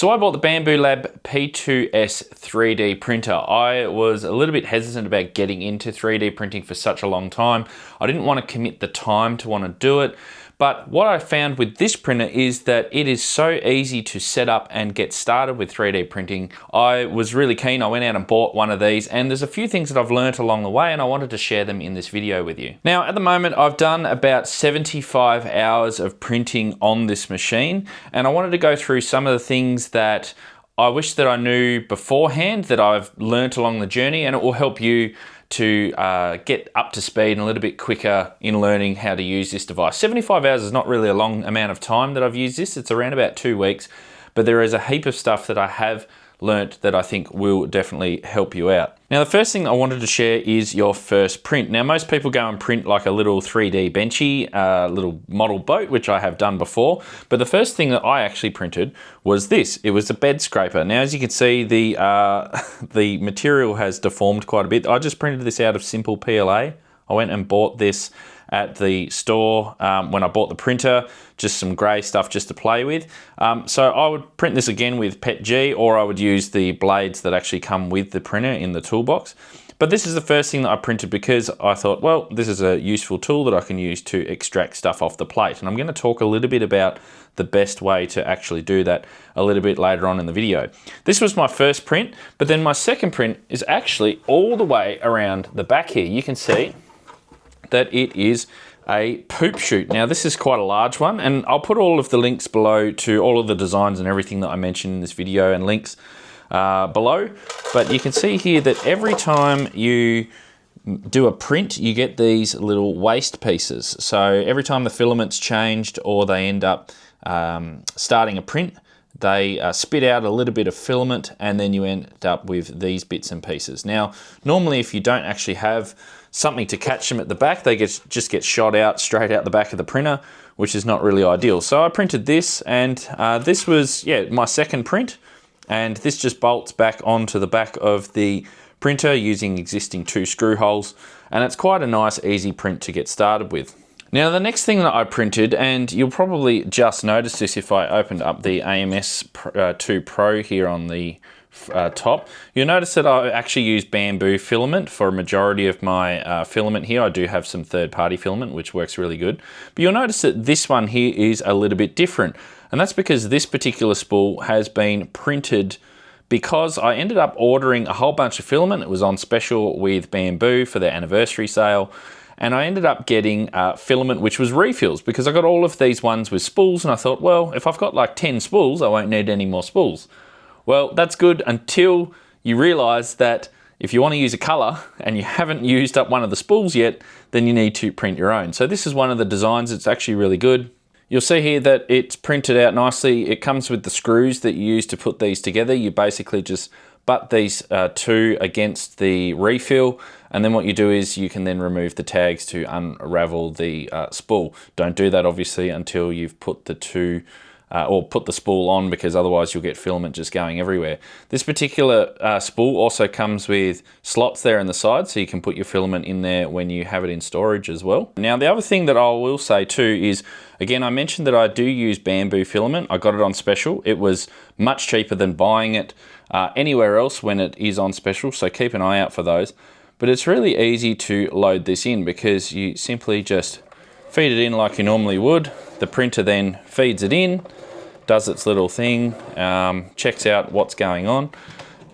So I bought the Bambu Lab P2S 3D printer. I was a little bit hesitant about getting into 3D printing for such a long time. I didn't want to commit the time to want to do it. But what I found with this printer is that it is so easy to set up and get started with 3D printing. I was really keen. I went out and bought one of these, and there's a few things that I've learned along the way, and I wanted to share them in this video with you. Now, at the moment, I've done about 75 hours of printing on this machine, and I wanted to go through some of the things that I wish that I knew beforehand that I've learned along the journey, and it will help you to get up to speed and a little bit quicker in learning how to use this device. 75 hours is not really a long amount of time that I've used this. It's around about 2 weeks, but there is a heap of stuff that I have learnt that I think will definitely help you out. Now, the first thing I wanted to share is your first print. Now, most people go and print like a little 3D benchy, little model boat, which I have done before. But the first thing that I actually printed was this. It was a bed scraper. Now, as you can see, the material has deformed quite a bit. I just printed this out of simple PLA. I went and bought this at the store when I bought the printer, just some grey stuff just to play with. So I would print this again with PETG, or I would use the blades that actually come with the printer in the toolbox. But this is the first thing that I printed because I thought, well, this is a useful tool that I can use to extract stuff off the plate. And I'm going to talk a little bit about the best way to actually do that a little bit later on in the video. This was my first print, but then my second print is actually all the way around the back here. You can see that it is a poop chute. Now, this is quite a large one, and I'll put all of the links below to all of the designs and everything that I mentioned in this video, and links below. But you can see here that every time you do a print, you get these little waste pieces. So every time the filament's changed or they end up starting a print, they spit out a little bit of filament, and then you end up with these bits and pieces. Now, normally if you don't actually have something to catch them at the back, they just get shot out straight out the back of the printer, which is not really ideal. So I printed this, and this was, my second print, and this just bolts back onto the back of the printer using existing 2 screw holes, and it's quite a nice, easy print to get started with. Now, the next thing that I printed, and you'll probably just notice this if I opened up the AMS2 Pro here on the top, you'll notice that I actually use bamboo filament for a majority of my filament here. I do have some third-party filament, which works really good. But you'll notice that this one here is a little bit different. And that's because this particular spool has been printed because I ended up ordering a whole bunch of filament. It was on special with Bambu for their anniversary sale. And I ended up getting filament which was refills, because I got all of these ones with spools, and I thought, well, if I've got like 10 spools, I won't need any more spools. Well, that's good until you realize that if you want to use a color and you haven't used up one of the spools yet, then you need to print your own. So this is one of the designs. It's actually really good. You'll see here that it's printed out nicely. It comes with the screws that you use to put these together. You basically just butt these two against the refill, and then what you do is you can then remove the tags to unravel the spool. Don't do that obviously until you've put the two or put the spool on, because otherwise you'll get filament just going everywhere. This particular spool also comes with slots there in the side, so you can put your filament in there when you have it in storage as well. Now, the other thing that I will say too is, again, I mentioned that I do use Bambu filament. I got it on special. It was much cheaper than buying it anywhere else when it is on special, so keep an eye out for those. But it's really easy to load this in, because you simply just feed it in like you normally would. The printer then feeds it in, does its little thing, checks out what's going on.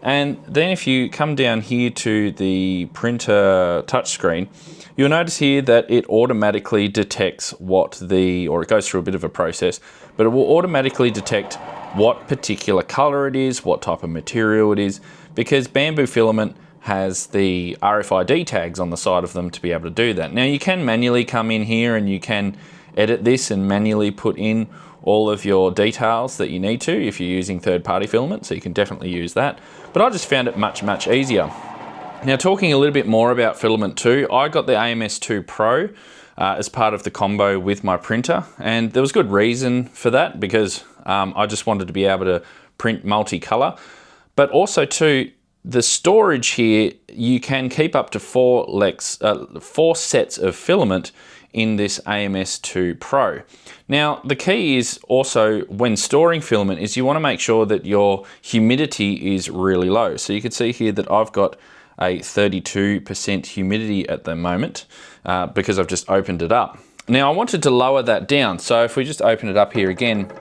And then if you come down here to the printer touchscreen, you'll notice here that it automatically detects or it goes through a bit of a process, but it will automatically detect what particular color it is, what type of material it is, because Bambu filament has the RFID tags on the side of them to be able to do that. Now, you can manually come in here and you can edit this and manually put in all of your details that you need to if you're using third-party filament, so you can definitely use that. But I just found it much, much easier. Now, talking a little bit more about filament too, I got the AMS2 Pro as part of the combo with my printer, and there was good reason for that, because I just wanted to be able to print multicolor. But also too, the storage here, you can keep up to 4 sets of filament in this AMS2 Pro. Now, the key is also when storing filament is you want to make sure that your humidity is really low. So you can see here that I've got a 32% humidity at the moment because I've just opened it up. Now I wanted to lower that down. So if we just open it up here again,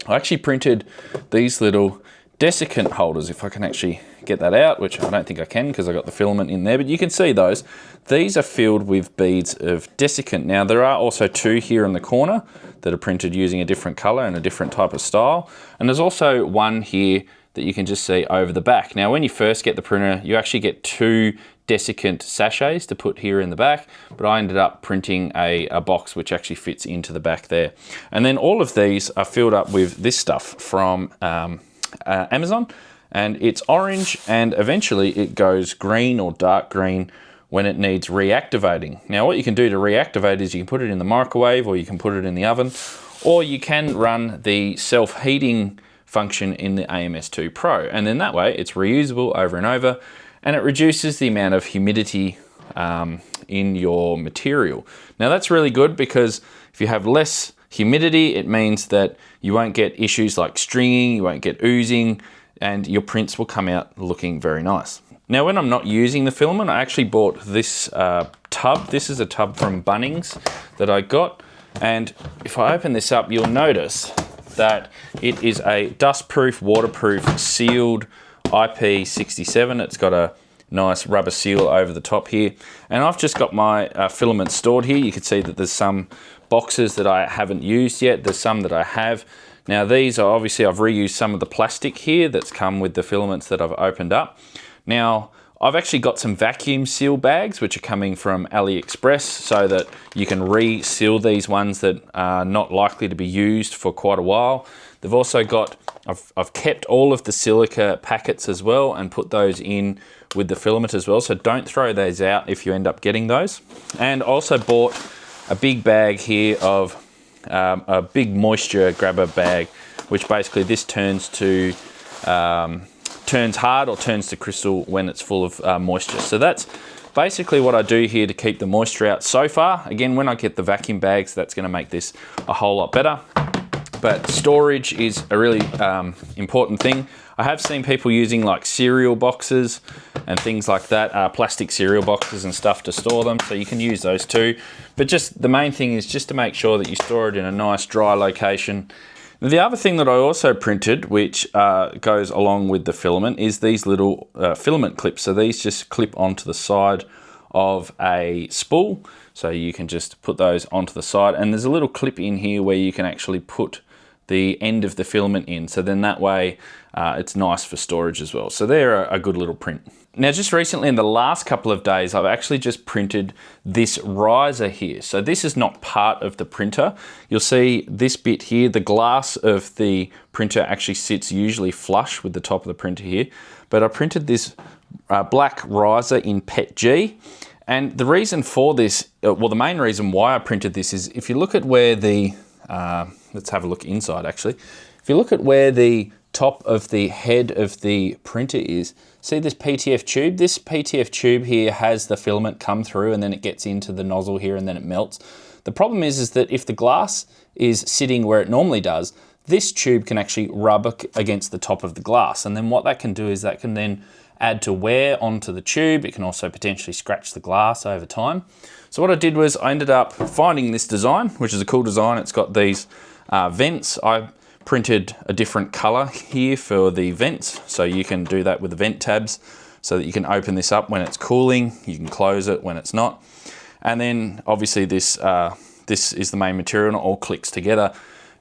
I actually printed these little desiccant holders, if I can actually get that out, which I don't think I can because I got the filament in there, but you can see those. These are filled with beads of desiccant. Now there are also two here in the corner that are printed using a different color and a different type of style. And there's also one here that you can just see over the back. Now when you first get the printer, you actually get two desiccant sachets to put here in the back, but I ended up printing a box which actually fits into the back there. And then all of these are filled up with this stuff from Amazon, and it's orange, and eventually it goes green or dark green when it needs reactivating. Now what you can do to reactivate is you can put it in the microwave, or you can put it in the oven, or you can run the self-heating function in the AMS2 Pro, and then that way it's reusable over and over, and it reduces the amount of humidity in your material. Now that's really good because if you have less humidity, it means that you won't get issues like stringing, you won't get oozing, and your prints will come out looking very nice. Now when I'm not using the filament, I actually bought this tub. This is a tub from Bunnings that I got, and if I open this up, you'll notice that it is a dustproof, waterproof, sealed IP67. It's got a nice rubber seal over the top here, and I've just got my filament stored here. You can see that there's some boxes that I haven't used yet, there's some that I have. Now these are obviously, I've reused some of the plastic here that's come with the filaments that I've opened up. Now I've actually got some vacuum seal bags which are coming from AliExpress so that you can re-seal these ones that are not likely to be used for quite a while. They've also got, I've kept all of the silica packets as well and put those in with the filament as well, so don't throw those out if you end up getting those. And also bought a big bag here of a big moisture grabber bag, which basically this turns hard or turns to crystal when it's full of moisture. So that's basically what I do here to keep the moisture out so far. Again, when I get the vacuum bags, that's going to make this a whole lot better. But storage is a really important thing. I have seen people using like cereal boxes and things like that, plastic cereal boxes and stuff to store them, so you can use those too. But just the main thing is just to make sure that you store it in a nice dry location. The other thing that I also printed, which goes along with the filament, is these little filament clips. So these just clip onto the side of a spool. So you can just put those onto the side, and there's a little clip in here where you can actually put the end of the filament in. So then that way it's nice for storage as well. So they're a good little print. Now just recently in the last couple of days, I've actually just printed this riser here. So this is not part of the printer. You'll see this bit here, the glass of the printer actually sits usually flush with the top of the printer here. But I printed this black riser in PETG. And the reason for this, well, the main reason why I printed this is if you look at where the, let's have a look inside actually. If you look at where the top of the head of the printer is, see this PTF tube? This PTF tube here has the filament come through and then it gets into the nozzle here and then it melts. The problem is that if the glass is sitting where it normally does, this tube can actually rub against the top of the glass. And then what that can do is that can then add to wear onto the tube. It can also potentially scratch the glass over time. So what I did was I ended up finding this design, which is a cool design. It's got these vents. I printed a different color here for the vents. So you can do that with the vent tabs so that you can open this up when it's cooling. You can close it when it's not. And then obviously this is the main material and it all clicks together.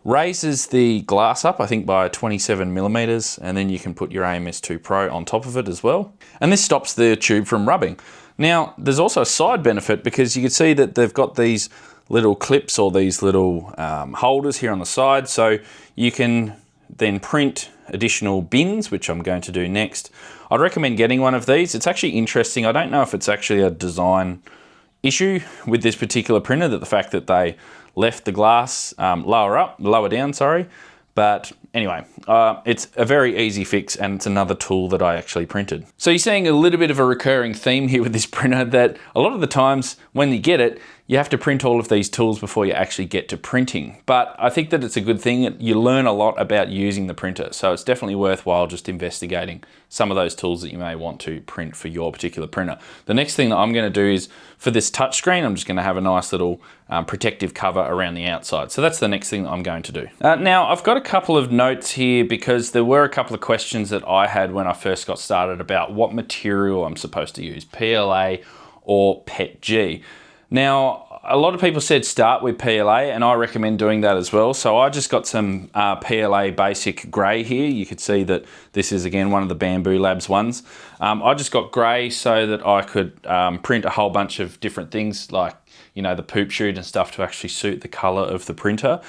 Raises the glass up, I think by 27 millimeters, and then you can put your AMS2 Pro on top of it as well. And this stops the tube from rubbing. Now, there's also a side benefit because you can see that they've got these little clips or these little holders here on the side. So you can then print additional bins, which I'm going to do next. I'd recommend getting one of these. It's actually interesting. I don't know if it's actually a design issue with this particular printer, that the fact that they left the glass lower down, but anyway, it's a very easy fix, and it's another tool that I actually printed. So you're seeing a little bit of a recurring theme here with this printer, that a lot of the times when you get it, you have to print all of these tools before you actually get to printing. But I think that it's a good thing. You learn a lot about using the printer. So it's definitely worthwhile just investigating some of those tools that you may want to print for your particular printer. The next thing that I'm going to do is, for this touchscreen, I'm just going to have a nice little protective cover around the outside. So that's the next thing that I'm going to do. Now, I've got a couple of notes here because there were a couple of questions that I had when I first got started about what material I'm supposed to use, PLA or PETG. Now, a lot of people said start with PLA, and I recommend doing that as well. So I just got some PLA basic grey here. You could see that this is, again, one of the Bambu Labs ones. I just got grey so that I could print a whole bunch of different things, like, you know, the poop chute and stuff, to actually suit the colour of the printer.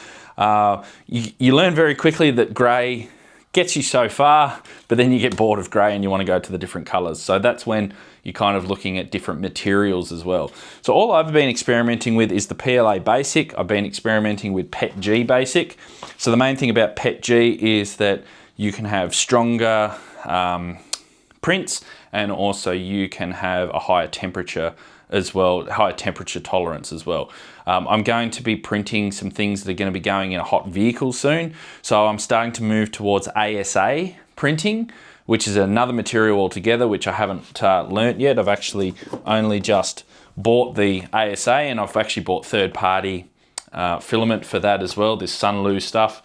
You learn very quickly that grey gets you so far, but then you get bored of grey and you want to go to the different colours. So that's when you're kind of looking at different materials as well. So all I've been experimenting with is the PLA Basic. I've been experimenting with PETG Basic. So the main thing about PETG is that you can have stronger prints, and also you can have a higher temperature as well, higher temperature tolerance as well. I'm going to be printing some things that are going to be going in a hot vehicle soon. So I'm starting to move towards ASA printing, which is another material altogether, which I haven't learnt yet. I've actually only just bought the ASA, and I've actually bought third-party filament for that as well, this Sunlu stuff,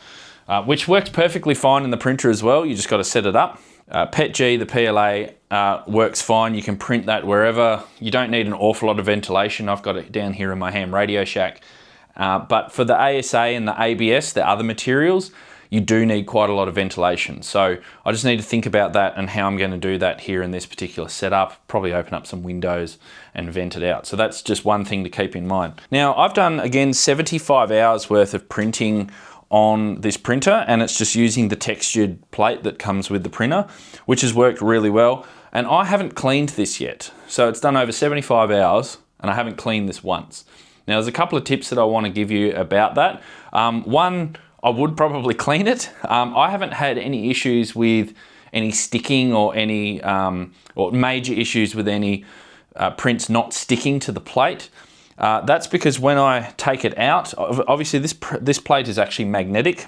which works perfectly fine in the printer as well. You just got to set it up. PETG, the PLA, works fine. You can print that wherever. You don't need an awful lot of ventilation. I've got it down here in my ham Radio Shack. But for the ASA and the ABS, the other materials, you do need quite a lot of ventilation. So I just need to think about that and how I'm going to do that here in this particular setup. Probably open up some windows and vent it out. So that's just one thing to keep in mind. Now, I've done, again, 75 hours worth of printing on this printer, and it's just using the textured plate that comes with the printer, which has worked really well. And I haven't cleaned this yet. So it's done over 75 hours and I haven't cleaned this once. Now, there's a couple of tips that I want to give you about that. One, I would probably clean it. I haven't had any issues with any sticking or any or major issues with any prints not sticking to the plate. That's because when I take it out, obviously this plate is actually magnetic.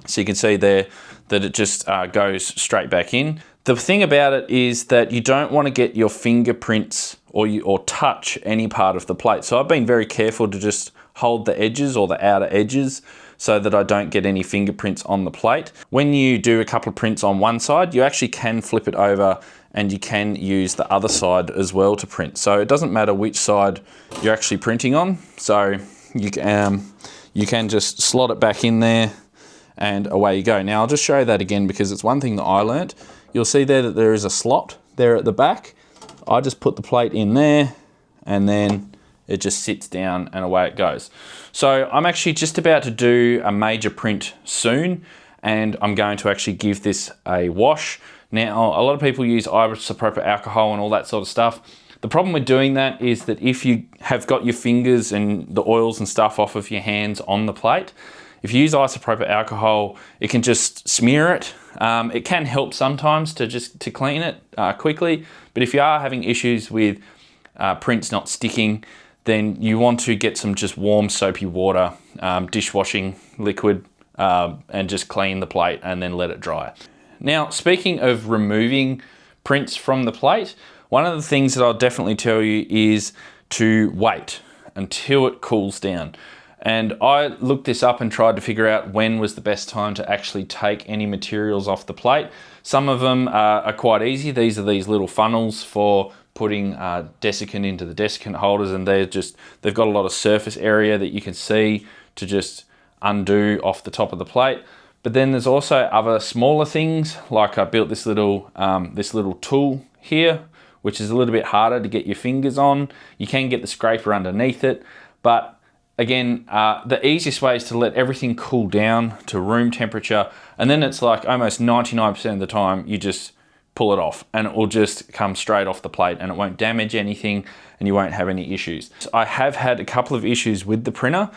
So you can see there that it just goes straight back in. The thing about it is that you don't want to get your fingerprints or touch any part of the plate. So I've been very careful to just hold the edges or the outer edges so that I don't get any fingerprints on the plate. When you do a couple of prints on one side, you actually can flip it over and you can use the other side as well to print. So it doesn't matter which side you're actually printing on. So you can just slot it back in there and away you go. Now I'll just show you that again because it's one thing that I learnt. You'll see there that there is a slot there at the back. I just put the plate in there and then it just sits down and away it goes. So I'm actually just about to do a major print soon, and I'm going to actually give this a wash. Now, a lot of people use isopropyl alcohol and all that sort of stuff. The problem with doing that is that if you have got your fingers and the oils and stuff off of your hands on the plate, if you use isopropyl alcohol, it can just smear it. It can help sometimes to clean it quickly, but if you are having issues with prints not sticking, then you want to get some just warm soapy water, dishwashing liquid, and just clean the plate and then let it dry. Now, speaking of removing prints from the plate, one of the things that I'll definitely tell you is to wait until it cools down. And I looked this up and tried to figure out when was the best time to actually take any materials off the plate. Some of them are quite easy. These are these little funnels for putting desiccant into the desiccant holders, and they've got a lot of surface area that you can see to just undo off the top of the plate. But then there's also other smaller things, like I built this little tool here, which is a little bit harder to get your fingers on. You can get the scraper underneath it, but again, the easiest way is to let everything cool down to room temperature, and then it's like almost 99% of the time you just pull it off and it will just come straight off the plate and it won't damage anything and you won't have any issues. I have had a couple of issues with the printer.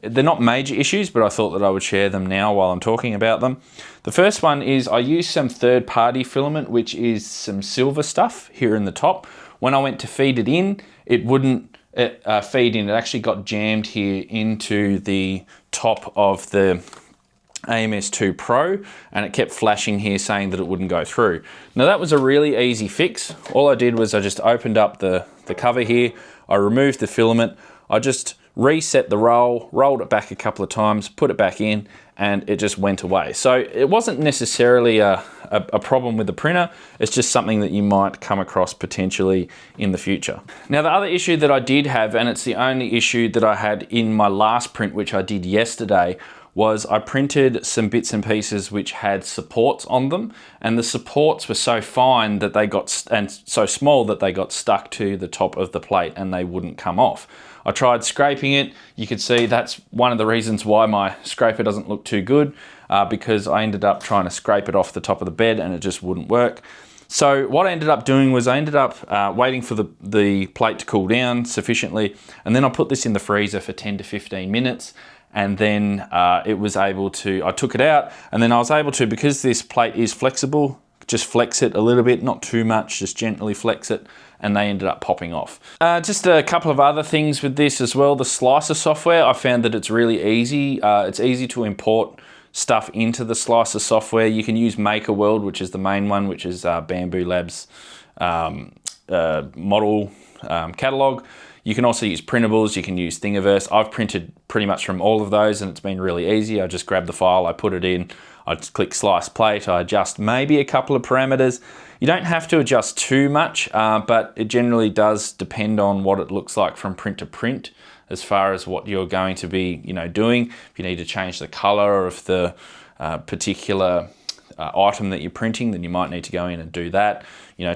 They're not major issues, but I thought that I would share them now while I'm talking about them. The first one is I used some third-party filament, which is some silver stuff here in the top. When I went to feed it in, it wouldn't feed in. It actually got jammed here into the top of the AMS2 Pro, and it kept flashing here saying that it wouldn't go through. Now that was a really easy fix. All I did was I just opened up the cover here, I removed the filament, I just reset the roll, rolled it back a couple of times, put it back in, and it just went away. So it wasn't necessarily a problem with the printer, it's just something that you might come across potentially in the future. Now the other issue that I did have, and it's the only issue that I had in my last print, which I did yesterday, was I printed some bits and pieces which had supports on them, and the supports were so fine that they got, and so small that they got stuck to the top of the plate and they wouldn't come off. I tried scraping it. You could see that's one of the reasons why my scraper doesn't look too good, because I ended up trying to scrape it off the top of the bed and it just wouldn't work. So what I ended up doing was I ended up waiting for the plate to cool down sufficiently, and then I put this in the freezer for 10 to 15 minutes. And then it was able to, I took it out, and then I was able to, because this plate is flexible, just flex it a little bit, not too much, just gently flex it, and they ended up popping off. Just a couple of other things with this as well. The slicer software, I found that it's really easy. It's easy to import stuff into the slicer software. You can use MakerWorld, which is the main one, which is Bambu Lab's model catalog. You can also use printables, you can use Thingiverse. I've printed pretty much from all of those and it's been really easy. I just grab the file, I put it in, I just click slice plate, I adjust maybe a couple of parameters. You don't have to adjust too much, but it generally does depend on what it looks like from print to print as far as what you're going to be doing. If you need to change the color of the particular item that you're printing, then you might need to go in and do that.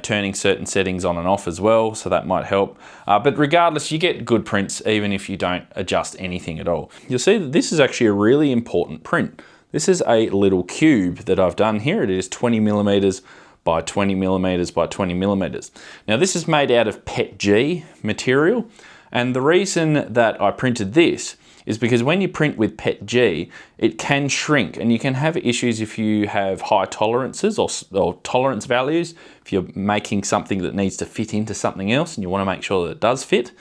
Turning certain settings on and off as well, so that might help. But regardless, you get good prints even if you don't adjust anything at all. You'll see that this is actually a really important print. This is a little cube that I've done here. It is 20 millimeters by 20 millimeters by 20 millimeters. Now this is made out of PETG material, and the reason that I printed this is because when you print with PETG, it can shrink, and you can have issues if you have high tolerances or tolerance values. If you're making something that needs to fit into something else and you want to make sure that it does fit,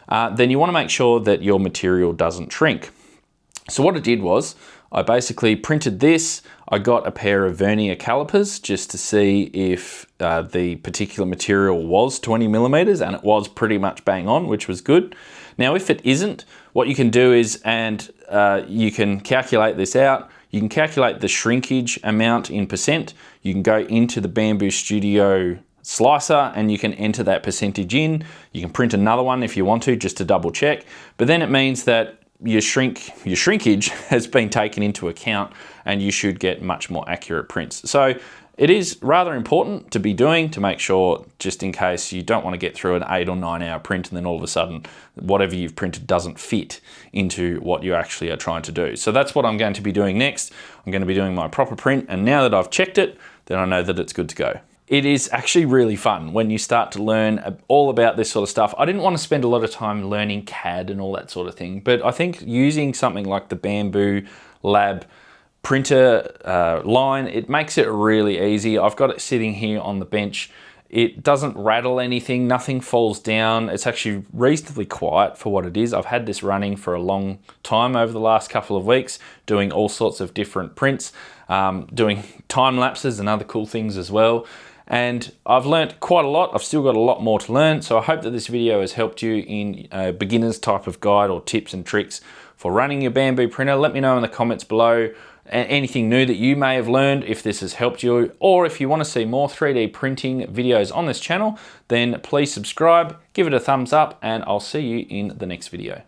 then you want to make sure that your material doesn't shrink. So what I did was I basically printed this. I got a pair of vernier calipers just to see if the particular material was 20 millimeters, and it was pretty much bang on, which was good. Now, if it isn't, what you can do is, and you can calculate this out, you can calculate the shrinkage amount in percent. You can go into the Bambu Studio slicer and you can enter that percentage in. You can print another one if you want to, just to double check. But then it means that your shrinkage has been taken into account and you should get much more accurate prints. So it is rather important to be doing, to make sure, just in case you don't want to get through an 8 or 9 hour print and then all of a sudden whatever you've printed doesn't fit into what you actually are trying to do. So that's what I'm going to be doing next. I'm going to be doing my proper print, and now that I've checked it, then I know that it's good to go. It is actually really fun when you start to learn all about this sort of stuff. I didn't want to spend a lot of time learning CAD and all that sort of thing, but I think using something like the Bambu Lab printer line, it makes it really easy. I've got it sitting here on the bench. It doesn't rattle anything, nothing falls down. It's actually reasonably quiet for what it is. I've had this running for a long time over the last couple of weeks, doing all sorts of different prints, doing time lapses and other cool things as well. And I've learnt quite a lot. I've still got a lot more to learn. So I hope that this video has helped you in a beginner's type of guide or tips and tricks for running your Bambu printer. Let me know in the comments below anything new that you may have learned, if this has helped you, or if you want to see more 3D printing videos on this channel, then please subscribe, give it a thumbs up, and I'll see you in the next video.